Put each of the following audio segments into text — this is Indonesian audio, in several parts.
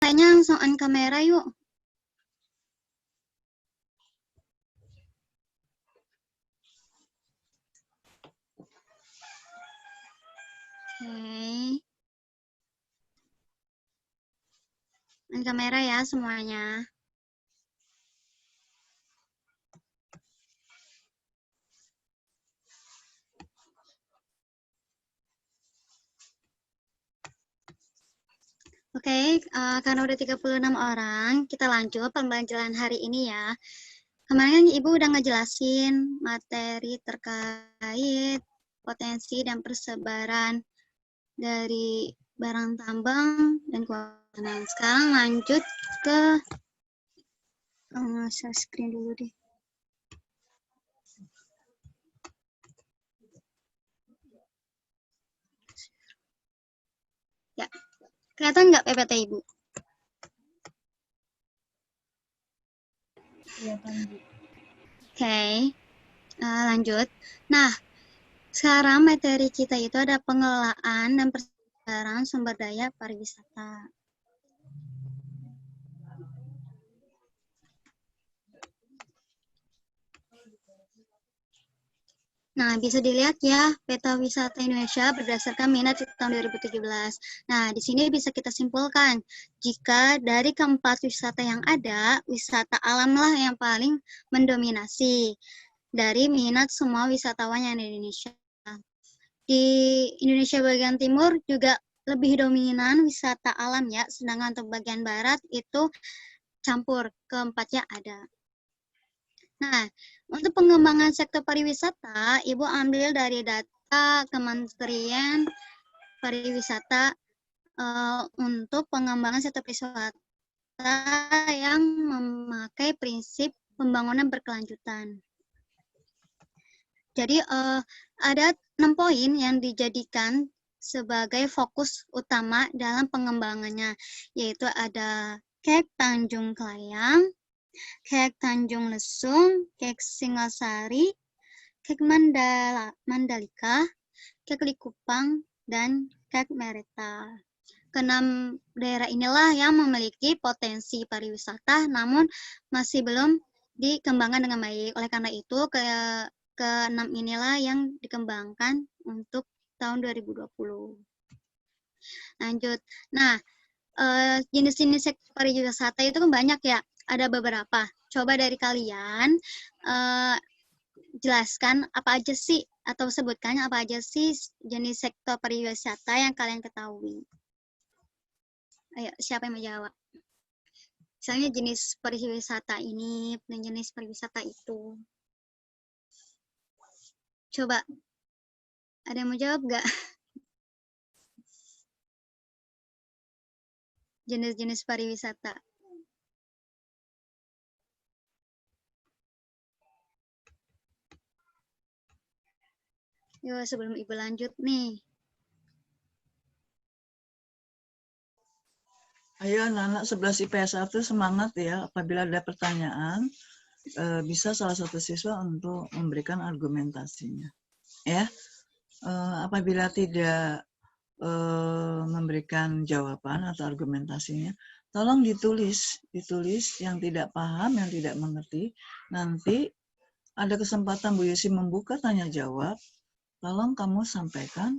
Kayaknya langsung on kamera yuk. Oke. On kamera ya semuanya. Oke, karena udah 36 orang, kita lanjut pembelajaran hari ini ya. Kemarin Ibu udah ngejelasin materi terkait potensi dan persebaran dari barang tambang dan keuangan. Sekarang lanjut ke share screen dulu deh. Ya, kelihatan nggak PPT Ibu? Kelihatan, Bu. Oke, lanjut. Nah, sekarang materi kita itu ada pengelolaan dan persebaran sumber daya pariwisata. Nah, bisa dilihat ya, peta wisata Indonesia berdasarkan minat di tahun 2017. Nah, di sini bisa kita simpulkan, jika dari keempat wisata yang ada, wisata alamlah yang paling mendominasi dari minat semua wisatawan yang ada di Indonesia. Di Indonesia bagian timur juga lebih dominan wisata alam ya, sedangkan untuk bagian barat itu campur, keempatnya ada. Nah, untuk pengembangan sektor pariwisata, Ibu ambil dari data Kementerian Pariwisata untuk pengembangan sektor pariwisata yang memakai prinsip pembangunan berkelanjutan. Jadi ada 6 poin yang dijadikan sebagai fokus utama dalam pengembangannya, yaitu ada Kek Tanjung Klayang, Kek Tanjung Lesung, Kek Singasari, Kek Mandalika, Kek Likupang, dan Kek Mereta. Keenam daerah inilah yang memiliki potensi pariwisata, namun masih belum dikembangkan dengan baik. Oleh karena itu, keenam inilah yang dikembangkan untuk tahun 2020. Lanjut. Nah, jenis-jenis sektor pariwisata itu kan banyak ya. Ada beberapa. Coba dari kalian jelaskan apa aja sih atau sebutkan apa aja sih jenis sektor pariwisata yang kalian ketahui. Ayo, siapa yang mau jawab? Misalnya jenis pariwisata ini dan jenis pariwisata itu. Coba, ada yang mau jawab nggak? Jenis-jenis pariwisata. Yuk, sebelum Ibu lanjut nih. Ayo anak-anak 11 IPS 1 semangat ya, apabila ada pertanyaan, bisa salah satu siswa untuk memberikan argumentasinya. Ya, apabila tidak memberikan jawaban atau argumentasinya, tolong ditulis yang tidak paham, yang tidak mengerti. Nanti ada kesempatan Bu Yusi membuka tanya jawab, tolong kamu sampaikan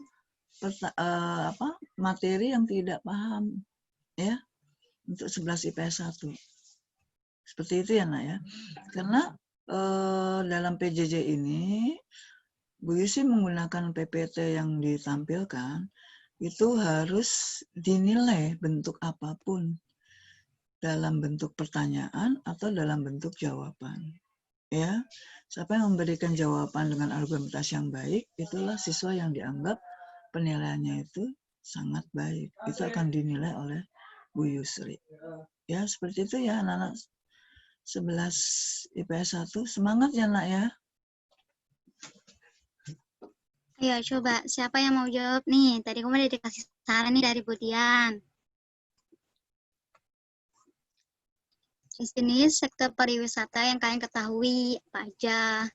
materi yang tidak paham, ya, untuk 11 IPS 1. Seperti itu ya, Nak ya. Karena dalam PJJ ini, Bu Yusi menggunakan PPT yang ditampilkan, itu harus dinilai bentuk apapun, dalam bentuk pertanyaan atau dalam bentuk jawaban. Ya, siapa yang memberikan jawaban dengan argumentasi yang baik, itulah siswa yang dianggap penilaiannya itu sangat baik. Itu akan dinilai oleh Bu Yusri. Ya, seperti itu ya anak-anak 11 IPS 1. Semangat ya, Nak ya. Ayo, coba. Siapa yang mau jawab nih? Tadi kamu udah dikasih saran nih dari Budian. Jenis sektor pariwisata yang kalian ketahui apa aja?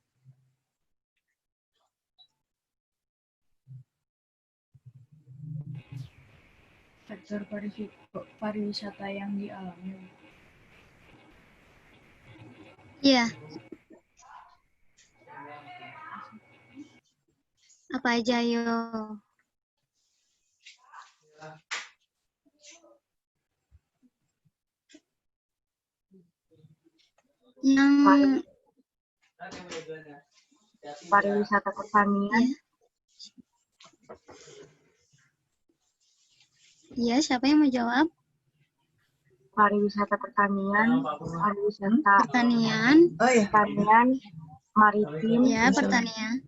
Sektor pariwisata yang dialami. Iya. Apa aja, yo? Yang Pariwisata pertanian. Iya, siapa yang mau jawab? Pariwisata pertanian, pariwisata Pertanian. Oh ya. pertanian maritim. Ya, pertanian.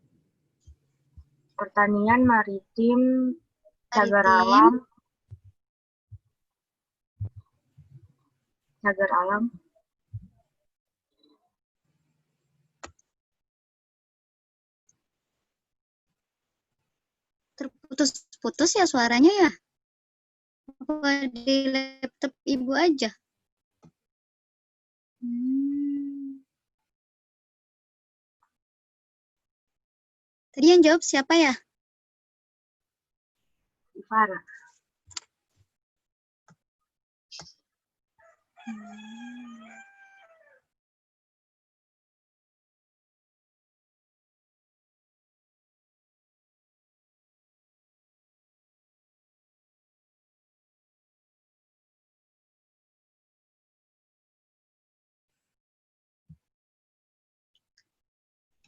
Pertanian maritim, cagar Maritim. alam. Cagar alam. Terputus-putus ya suaranya ya? Apa di laptop ibu aja? Tadi yang jawab siapa ya? Ivara.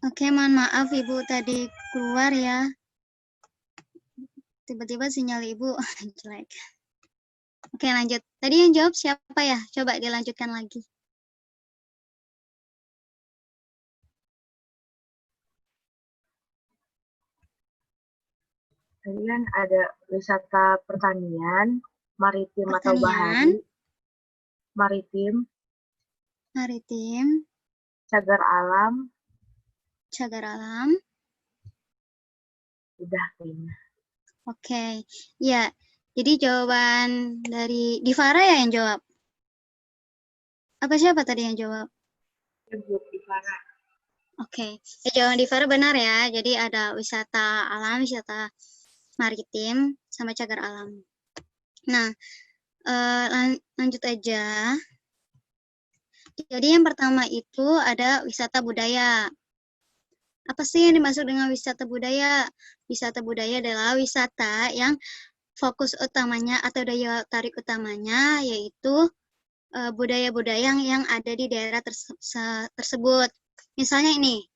Oke, mohon maaf Ibu tadi keluar ya. Tiba-tiba sinyal Ibu jelek. Oke, lanjut. Tadi yang jawab siapa ya? Coba dilanjutkan lagi. Tadi kan ada wisata pertanian, maritim atau bahari, maritim, cagar alam, udah kayaknya. Oke, ya. Jadi jawaban dari Divara ya yang jawab? Apa siapa tadi yang jawab? Ibu Ivara. Oke, jawaban Divara benar ya. Jadi ada wisata alam, wisata maritim, sama cagar alam. Nah, lanjut aja. Jadi yang pertama itu ada wisata budaya. Apa sih yang dimaksud dengan wisata budaya? Wisata budaya adalah wisata yang fokus utamanya atau daya tarik utamanya yaitu budaya-budaya yang ada di daerah tersebut. Misalnya ini,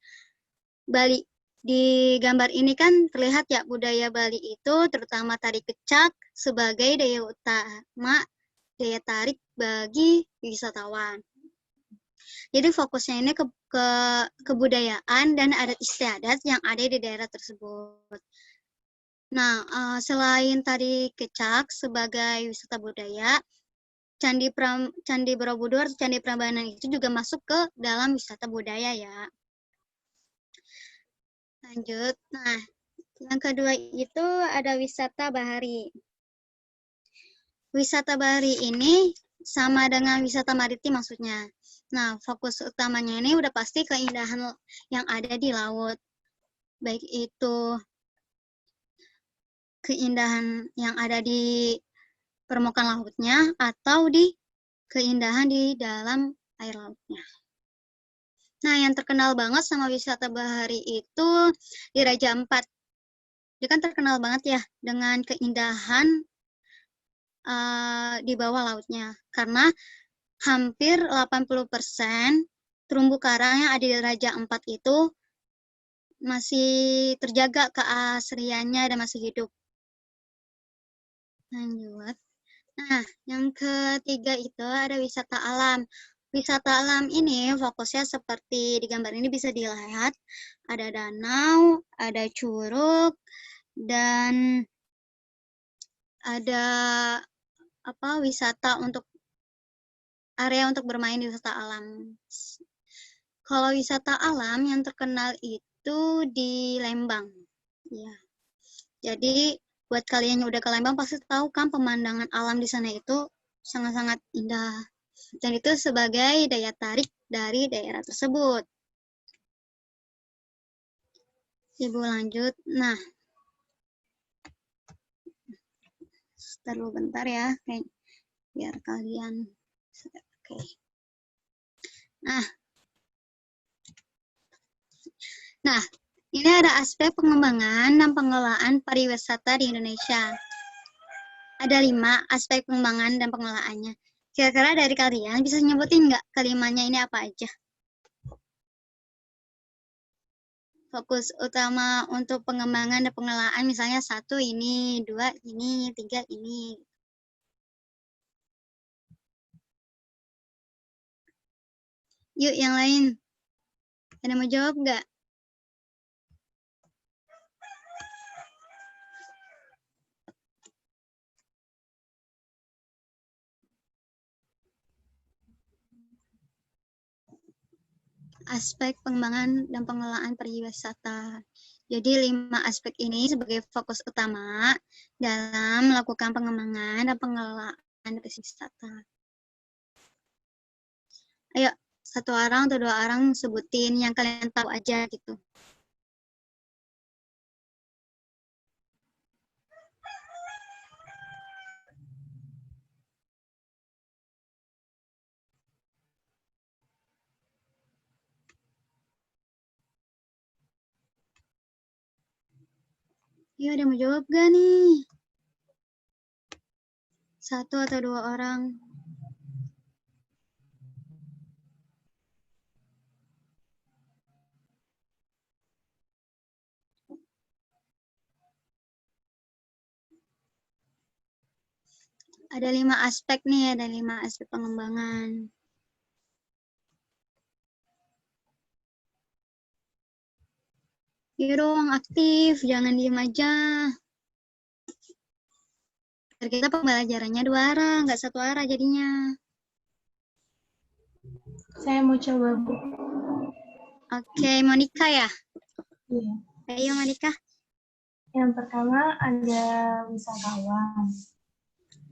Bali. Di gambar ini kan terlihat ya budaya Bali itu terutama tari kecak sebagai daya utama, daya tarik bagi wisatawan. Jadi fokusnya ini ke kebudayaan dan adat istiadat yang ada di daerah tersebut. Nah, selain tari kecak sebagai wisata budaya, Candi Borobudur atau Candi Prambanan itu juga masuk ke dalam wisata budaya ya. Lanjut. Nah, yang kedua itu ada wisata bahari. Wisata bahari ini sama dengan wisata maritim maksudnya. Nah, fokus utamanya ini udah pasti keindahan yang ada di laut. Baik itu keindahan yang ada di permukaan lautnya atau di keindahan di dalam air lautnya. Nah, yang terkenal banget sama wisata bahari itu di Raja Ampat. Dia kan terkenal banget ya dengan keindahan di bawah lautnya. Karena hampir 80% terumbu karang yang ada di Raja Ampat itu masih terjaga keasliannya dan masih hidup. Lanjut. Nah, yang ketiga itu ada wisata alam. Wisata alam ini fokusnya seperti di gambar ini bisa dilihat. Ada danau, ada curug, dan ada wisata untuk area untuk bermain di wisata alam. Kalau wisata alam yang terkenal itu di Lembang. Ya. Jadi buat kalian yang udah ke Lembang pasti tahu kan pemandangan alam di sana itu sangat-sangat indah. Dan itu sebagai daya tarik dari daerah tersebut. Ibu lanjut. Nah, Terlalu bentar ya, kayak biar kalian. Oke. Nah, ini ada aspek pengembangan dan pengelolaan pariwisata di Indonesia. Ada 5 aspek pengembangan dan pengelolaannya. Kira-kira dari kalian bisa nyebutin nggak kelimanya ini apa aja? Fokus utama untuk pengembangan dan pengelolaan misalnya 1 ini, 2 ini, 3 ini. Yuk yang lain. Ada mau jawab nggak? Aspek pengembangan dan pengelolaan pariwisata. Jadi 5 aspek ini sebagai fokus utama dalam melakukan pengembangan dan pengelolaan pariwisata. Ayo, 1 orang atau 2 orang sebutin yang kalian tahu aja gitu. Iya, ada mau jawab gak nih? 1 atau 2 orang. Ada 5 aspek nih, ada 5 aspek pengembangan. Iya dong, aktif, jangan diem aja. Biar kita pembelajarannya 2 arah, nggak 1 arah jadinya. Saya mau coba, Bu. Oke, Monica ya? Iya. Ayo, Monica. Yang pertama ada wisatawan.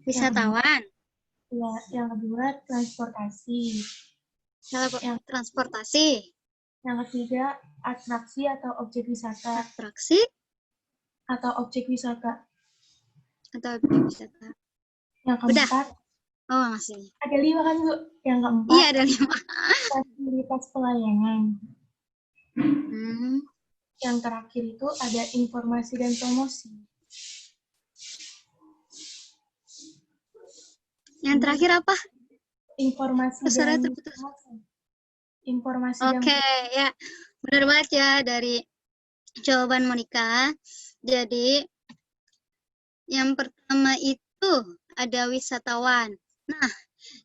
Wisatawan. Ya, yang kedua transportasi. Transportasi. Yang ketiga atraksi atau objek wisata. Atraksi atau objek wisata. atau objek wisata. Yang keempat. Oh, masih. Ada 5 kan, Bu? Yang keempat. Iya, ada 5. Fasilitas pelayanan. Hmm. Yang terakhir itu ada informasi dan promosi. Yang terakhir apa? Informasi dan promosi. Informasi dan Oke, ya. Benar banget ya dari jawaban Monica. Jadi, yang pertama itu ada wisatawan. Nah,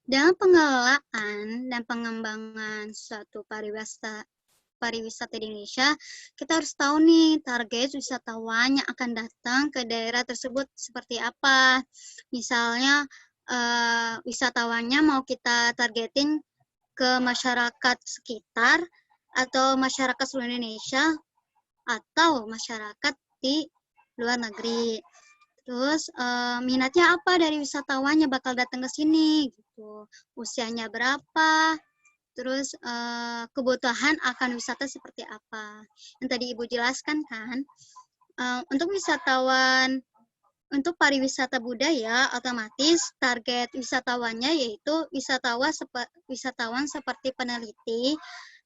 dalam pengelolaan dan pengembangan suatu pariwisata di Indonesia, kita harus tahu nih target wisatawan yang akan datang ke daerah tersebut seperti apa. Misalnya, wisatawannya mau kita targetin ke masyarakat sekitar, atau masyarakat seluruh Indonesia, atau masyarakat di luar negeri. Terus minatnya apa dari wisatawannya bakal datang ke sini gitu. Usianya berapa? Terus kebutuhan akan wisata seperti apa? Yang tadi Ibu jelaskan kan, untuk wisatawan, untuk pariwisata budaya, otomatis target wisatawannya yaitu wisatawan seperti peneliti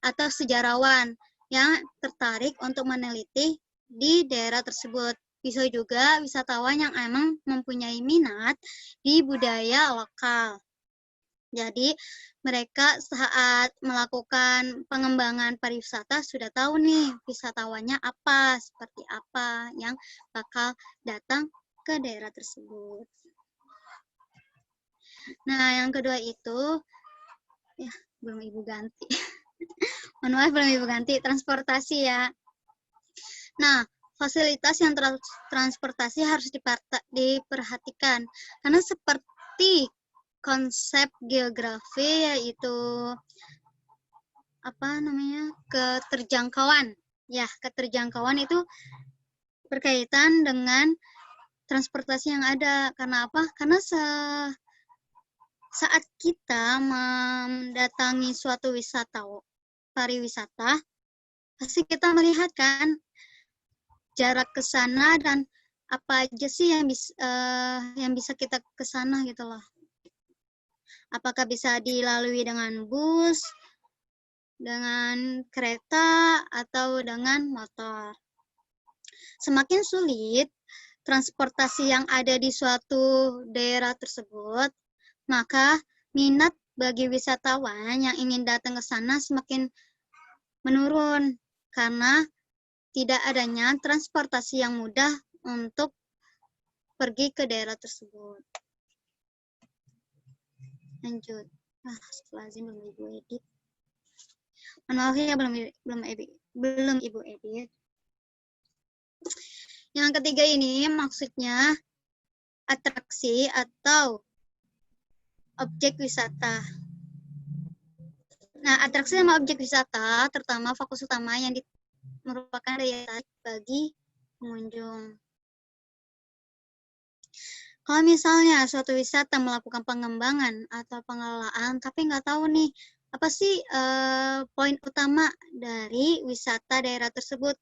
atau sejarawan yang tertarik untuk meneliti di daerah tersebut. Bisa juga wisatawan yang emang mempunyai minat di budaya lokal. Jadi mereka saat melakukan pengembangan pariwisata sudah tahu nih wisatawannya apa, seperti apa yang bakal datang ke daerah tersebut. Nah, yang kedua itu, ya belum Ibu ganti. Mohon maaf belum Ibu ganti, transportasi ya. Nah, fasilitas yang transportasi harus diperhatikan. Karena seperti konsep geografi yaitu keterjangkauan. Ya, keterjangkauan itu berkaitan dengan transportasi yang ada. Karena apa? Karena saat kita mendatangi suatu pariwisata, pasti kita melihat kan jarak ke sana dan apa aja sih yang bisa kita ke sana gitu loh. Apakah bisa dilalui dengan bus, dengan kereta, atau dengan motor. Semakin sulit transportasi yang ada di suatu daerah tersebut, maka minat bagi wisatawan yang ingin datang ke sana semakin menurun karena tidak adanya transportasi yang mudah untuk pergi ke daerah tersebut. Lanjut. Lazim belum Ibu edit. Maaf ya, belum Ibu edit. Yang ketiga ini maksudnya atraksi atau objek wisata. Nah, atraksi sama objek wisata, terutama fokus utama yang merupakan daya tarik bagi pengunjung. Kalau misalnya suatu wisata melakukan pengembangan atau pengelolaan, tapi nggak tahu nih, apa sih poin utama dari wisata daerah tersebut?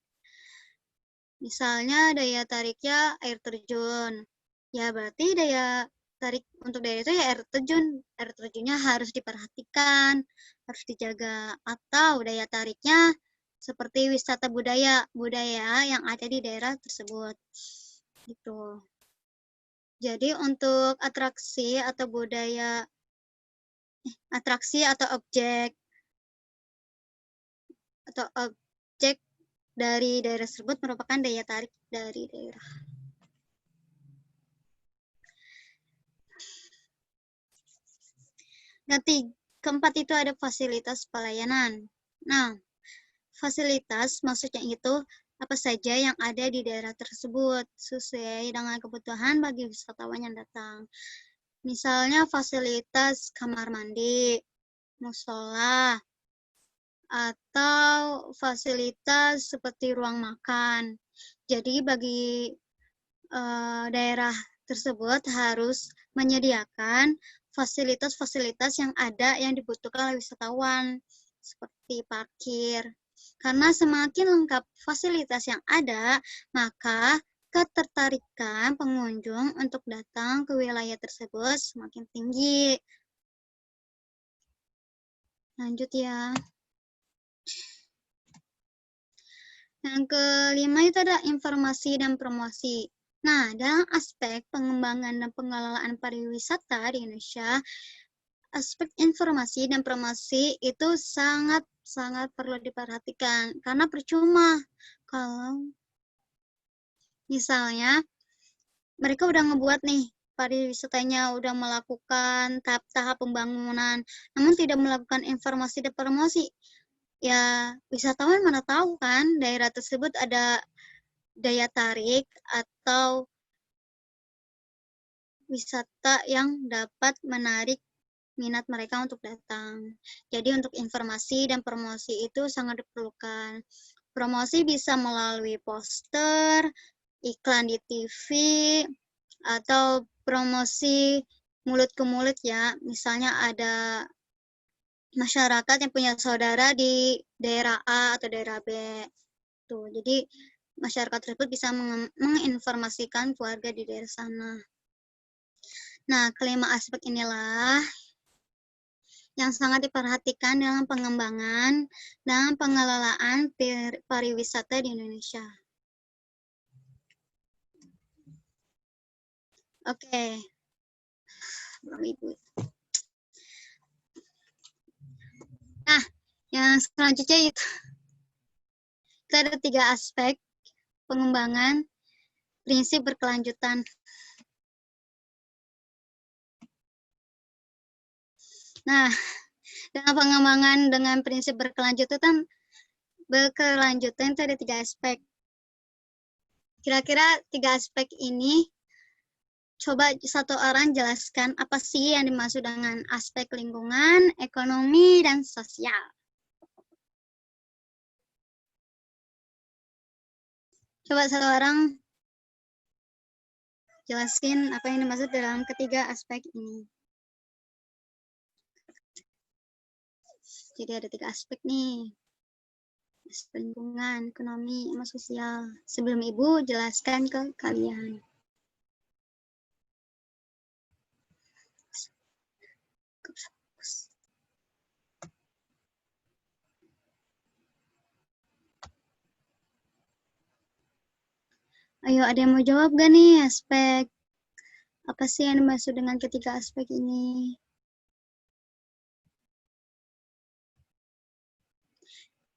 Misalnya daya tariknya air terjun. Ya berarti daya tarik untuk daerah itu ya air terjun. Air terjunnya harus diperhatikan, harus dijaga. Atau daya tariknya seperti wisata budaya yang ada di daerah tersebut. Gitu. Jadi untuk atraksi atau objek dari daerah tersebut merupakan daya tarik dari daerah. Nah, keempat itu ada fasilitas pelayanan. Nah, fasilitas maksudnya itu apa saja yang ada di daerah tersebut sesuai dengan kebutuhan bagi wisatawan yang datang. Misalnya fasilitas kamar mandi, musola, atau fasilitas seperti ruang makan. Jadi bagi daerah tersebut harus menyediakan fasilitas-fasilitas yang ada yang dibutuhkan oleh wisatawan seperti parkir. Karena semakin lengkap fasilitas yang ada, maka ketertarikan pengunjung untuk datang ke wilayah tersebut semakin tinggi. Lanjut ya. Yang kelima itu ada informasi dan promosi. Nah, dalam aspek pengembangan dan pengelolaan pariwisata di Indonesia, aspek informasi dan promosi itu sangat perlu diperhatikan. Karena percuma kalau misalnya mereka udah ngebuat nih pariwisatanya, udah melakukan tahap-tahap pembangunan, namun tidak melakukan informasi dan promosi. Ya, wisatawan mana tahu kan daerah tersebut ada daya tarik atau wisata yang dapat menarik minat mereka untuk datang. Jadi untuk informasi dan promosi itu sangat diperlukan. Promosi bisa melalui poster, iklan di TV, atau promosi mulut ke mulut ya. Misalnya ada masyarakat yang punya saudara di daerah A atau daerah B. Tuh, jadi masyarakat tersebut bisa menginformasikan keluarga di daerah sana. Nah, kelima aspek inilah yang sangat diperhatikan dalam pengembangan dan pengelolaan pariwisata di Indonesia. Oke. Belum Ibu. Nah, yang selanjutnya itu ada 3 aspek pengembangan prinsip berkelanjutan. Nah, dalam pengembangan dengan prinsip berkelanjutan itu ada 3 aspek. Kira-kira 3 aspek ini, coba satu orang jelaskan apa sih yang dimaksud dengan aspek lingkungan, ekonomi, dan sosial. Coba satu orang jelasin apa yang dimaksud dalam ketiga aspek ini. Jadi ada 3 aspek nih. lingkungan, ekonomi, sama sosial. Sebelum Ibu jelaskan ke kalian. Ayo, ada yang mau jawab gak nih aspek apa sih yang dimaksud dengan ketiga aspek ini?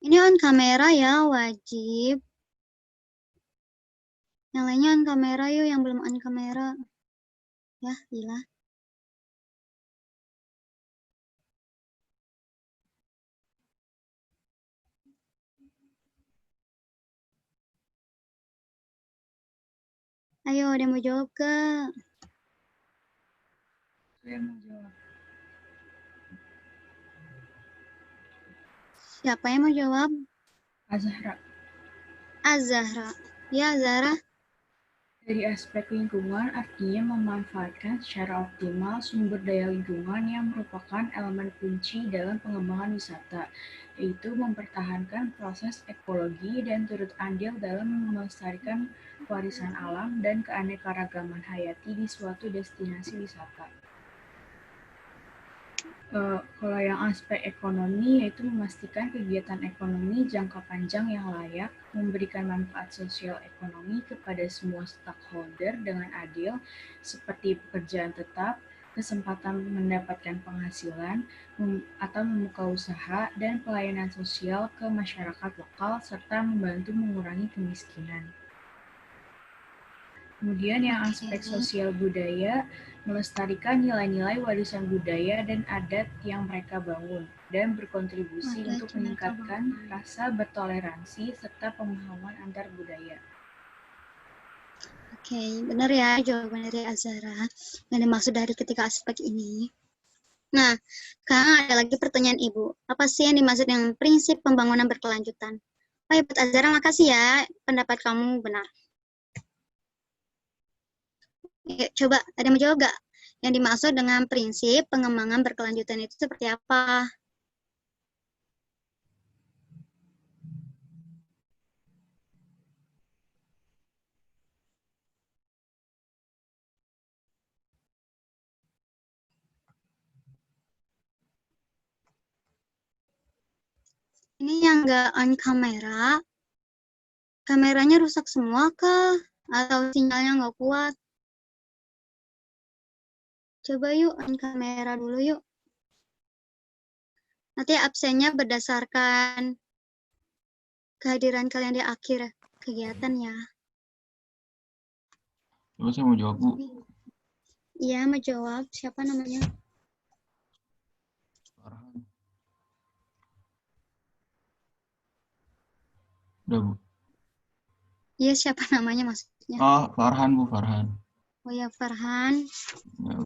Ini on kamera ya, wajib. Yang lainnya on kamera yuk, yang belum on kamera. Ya, gila. Ayo, ada yang mau jawab gak? Saya mau jawab. Siapa yang mau jawab? Azahra. Azahra. Ya, Zahra. Dari aspek lingkungan artinya memanfaatkan secara optimal sumber daya lingkungan yang merupakan elemen kunci dalam pengembangan wisata, yaitu mempertahankan proses ekologi dan turut andil dalam melestarikan warisan alam dan keanekaragaman hayati di suatu destinasi wisata. Kalau yang aspek ekonomi, yaitu memastikan kegiatan ekonomi jangka panjang yang layak, memberikan manfaat sosial ekonomi kepada semua stakeholder dengan adil, seperti pekerjaan tetap, kesempatan mendapatkan penghasilan, atau membuka usaha, dan pelayanan sosial ke masyarakat lokal, serta membantu mengurangi kemiskinan. Kemudian yang aspek sosial budaya, melestarikan nilai-nilai warisan budaya dan adat yang mereka bangun, dan berkontribusi untuk meningkatkan rasa bertoleransi serta pemahaman antar budaya. Oke, benar ya jawaban dari Azahra. Yang dimaksud dari ketiga aspek ini. Nah, sekarang ada lagi pertanyaan Ibu. Apa sih yang dimaksud dengan prinsip pembangunan berkelanjutan? Oh ya, buat Azahra, makasih ya. Pendapat kamu benar. Ya, coba, ada yang menjawab nggak? Yang dimaksud dengan prinsip pengembangan berkelanjutan itu seperti apa? Ini yang nggak on kamera, kameranya rusak semua kah? Atau sinyalnya nggak kuat? Coba yuk on kamera dulu yuk. Nanti absennya berdasarkan kehadiran kalian di akhir kegiatan ya. Coba saya mau jawab, Bu. Iya, mau jawab. Siapa namanya? Farhan. Udah, Bu. Iya, siapa namanya maksudnya? Oh, Farhan, Bu, Farhan. Oh ya, Farhan. Ya,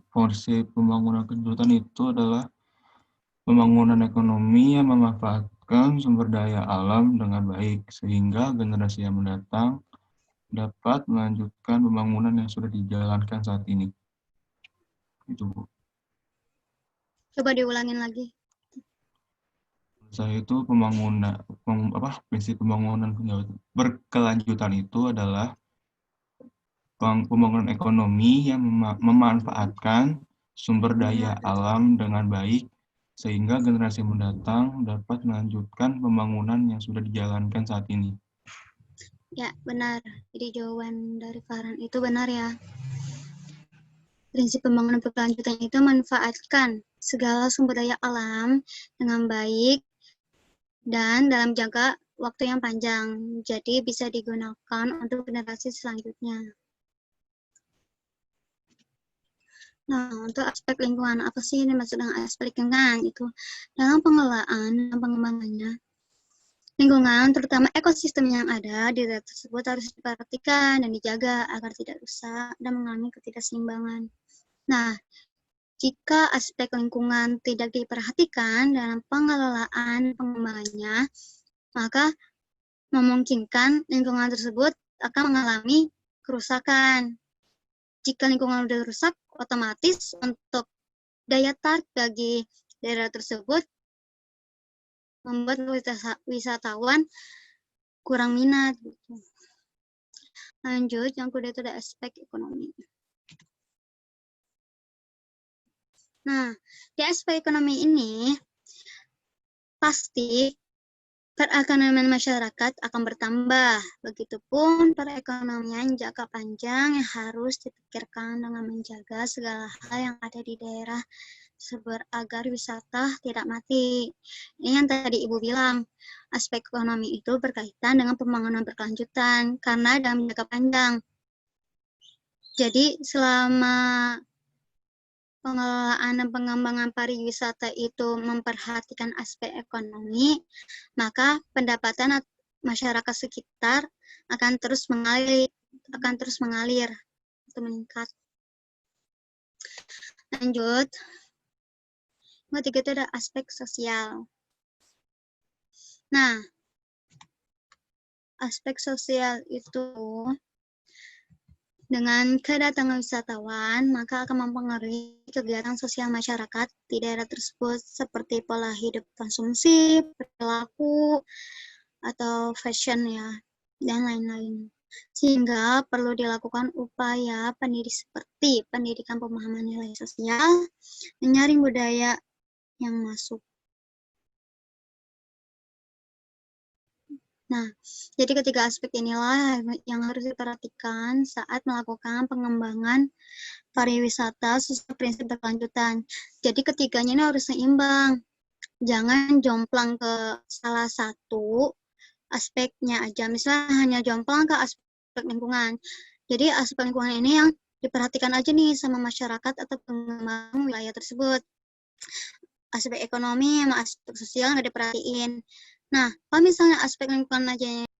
fungsi pembangunan kelanjutan itu adalah pembangunan ekonomi yang memanfaatkan sumber daya alam dengan baik, sehingga generasi yang mendatang dapat melanjutkan pembangunan yang sudah dijalankan saat ini. Itu, Bu. Coba diulangin lagi. Saya itu prinsip pembangunan berkelanjutan itu adalah pembangunan ekonomi yang memanfaatkan sumber daya alam dengan baik, sehingga generasi mendatang dapat melanjutkan pembangunan yang sudah dijalankan saat ini. Ya, benar. Jadi jawaban dari Farhan itu benar ya. Prinsip pembangunan berkelanjutan itu memanfaatkan segala sumber daya alam dengan baik dan dalam jangka waktu yang panjang. Jadi bisa digunakan untuk generasi selanjutnya. Nah, untuk aspek lingkungan, apa sih yang dimaksud dengan aspek lingkungan? Itu dalam pengelolaan dan pengembangannya. Lingkungan, terutama ekosistem yang ada di daerah tersebut harus diperhatikan dan dijaga agar tidak rusak dan mengalami ketidakseimbangan. Nah, jika aspek lingkungan tidak diperhatikan dalam pengelolaan pengembangannya, maka memungkinkan lingkungan tersebut akan mengalami kerusakan. Jika lingkungan sudah rusak, otomatis untuk daya tarik bagi daerah tersebut membuat wisatawan kurang minat. Gitu. Lanjut, yang kedua itu ada aspek ekonomi. Nah, di aspek ekonomi ini, pasti perekonomian masyarakat akan bertambah. Begitupun perekonomian jangka panjang yang harus dipikirkan dengan menjaga segala hal yang ada di daerah tersebut agar wisata tidak mati. Ini yang tadi Ibu bilang, aspek ekonomi itu berkaitan dengan pembangunan berkelanjutan karena dalam jangka panjang. Jadi selama pengelolaan dan pengembangan pariwisata itu memperhatikan aspek ekonomi, maka pendapatan masyarakat sekitar akan terus mengalir atau meningkat. Lanjut, yang ketiga itu ada aspek sosial. Nah, aspek sosial itu dengan kedatangan wisatawan, maka akan mempengaruhi kegiatan sosial masyarakat di daerah tersebut seperti pola hidup konsumsi, perilaku, atau fashion ya, dan lain-lain. Sehingga perlu dilakukan upaya seperti pendidikan pemahaman nilai sosial, menyaring budaya yang masuk. Nah, jadi ketiga aspek inilah yang harus diperhatikan saat melakukan pengembangan pariwisata sesuai prinsip berkelanjutan. Jadi ketiganya ini harus seimbang. Jangan jomplang ke salah satu aspeknya aja. Misalnya hanya jomplang ke aspek lingkungan. Jadi aspek lingkungan ini yang diperhatikan aja nih sama masyarakat atau pengembang wilayah tersebut. Aspek ekonomi sama aspek sosial nggak diperhatiin. Nah, kalau misalnya aspek lingkungan aja